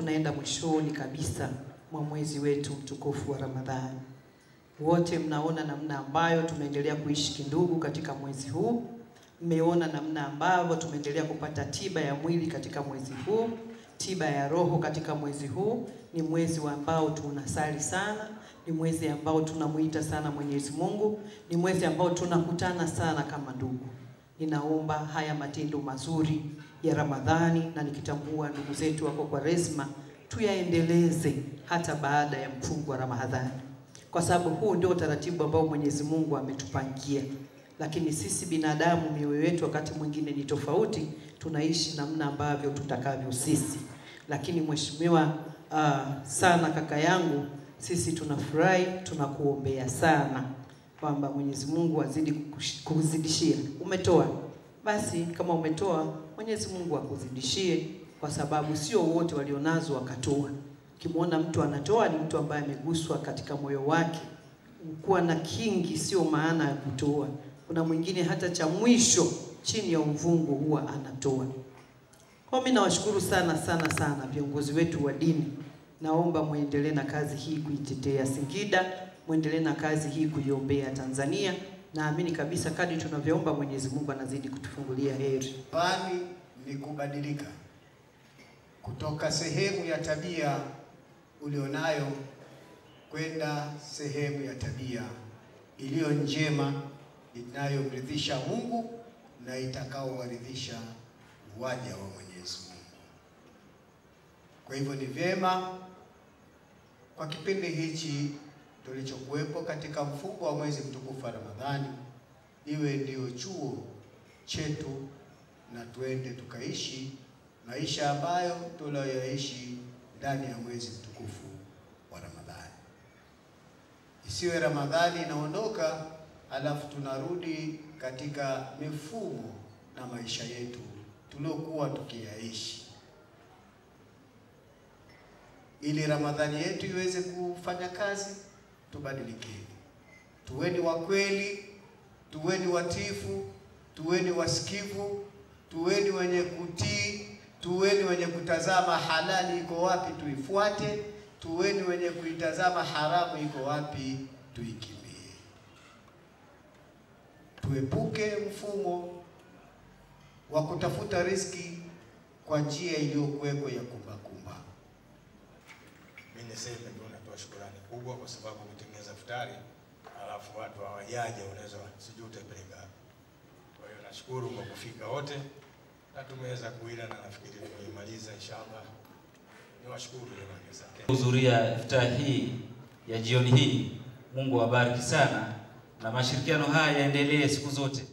tunaenda mwishoni kabisa mwa mwezi wetu mtukufu wa Ramadhani. Wote mnaona namna ambayo tumeendelea kuishi kindugu katika mwezi huu. Mmeona namna ambavyo tumeendelea kupata tiba ya mwili katika mwezi huu, tiba ya roho katika mwezi huu. Ni mwezi ambao tunasali sana, ni mwezi ambao tunamuita sana Mwenyezi Mungu, ni mwezi ambao tunakutana sana kama ndugu. Ninaomba haya matendo mazuri ya Ramadhani, na nikitambua ndugu zetu wako Kwaresma, tuyaendeleze hata baada ya mfungo wa Ramadhani, kwa sababu huu ndio utaratibu ambao Mwenyezi Mungu ametupangia. Lakini sisi binadamu, mioyo yetu wakati mwingine ni tofauti, tunaishi namna ambavyo tutakavyo sisi. Lakini mheshimiwa sana kaka yangu, sisi tunafurahi, tunakuombea sana kwamba Mwenyezi Mungu azidi kukuzidishia. Umetoa, basi kama umetoa, Mwenyezi Mungu akuzidishie, kwa sababu sio wote walionazo wakatoa. Ukimwona mtu anatoa, ni mtu ambaye ameguswa katika moyo wake. Kuwa na kingi sio maana ya kutoa. Kuna mwingine hata cha mwisho chini ya uvungu huwa anatoa. Kwa mimi nawashukuru sana sana sana viongozi wetu wa dini. Naomba muendelee na kazi hii kuitetea Singida, muendelee na kazi hii kuiombea Tanzania. Naamini kabisa kadri tunavyoomba Mwenyezi Mungu anazidi kutufungulia heri. Bali ni kubadilika kutoka sehemu ya tabia ulionayo kwenda sehemu ya tabia iliyo njema, inayomridhisha Mungu na itakaowaridhisha waja wa Mwenyezi Mungu. Kwa hivyo ni vyema kwa kipindi hichi tulichokuwepo katika mfungo wa mwezi mtukufu wa Ramadhani iwe ndio chuo chetu, na tuende tukaishi maisha ambayo tunayoishi ndani ya mwezi mtukufu wa Ramadhani. Isiwe Ramadhani inaondoka alafu tunarudi katika mifumo na maisha yetu tuliokuwa tukiyaishi. Ili Ramadhani yetu iweze kufanya kazi, tubadilikeni. Tuweni wa kweli, tuweni watifu, tuweni wasikivu, tuweni wenye kutii, tuweni wenye kutazama halali iko wapi tuifuate, tuweni wenye kuitazama haramu iko wapi tuikimbie. Tuepuke mfumo wa kutafuta riziki kwa njia iliyokuweko ya kumbakumba. Mimi niseme tu natoa shukrani kubwa kwa sababu kutengeneza futari alafu watu hawajaje, unaweza sijui utapeleka. Kwa hiyo nashukuru kwa kufika wote na tumeweza kuila, na nafikiri tumemaliza inshallah. Niwashukuru jamani sana kuhudhuria iftar hii ya jioni hii. Mungu awabariki sana na mashirikiano haya yaendelee siku zote.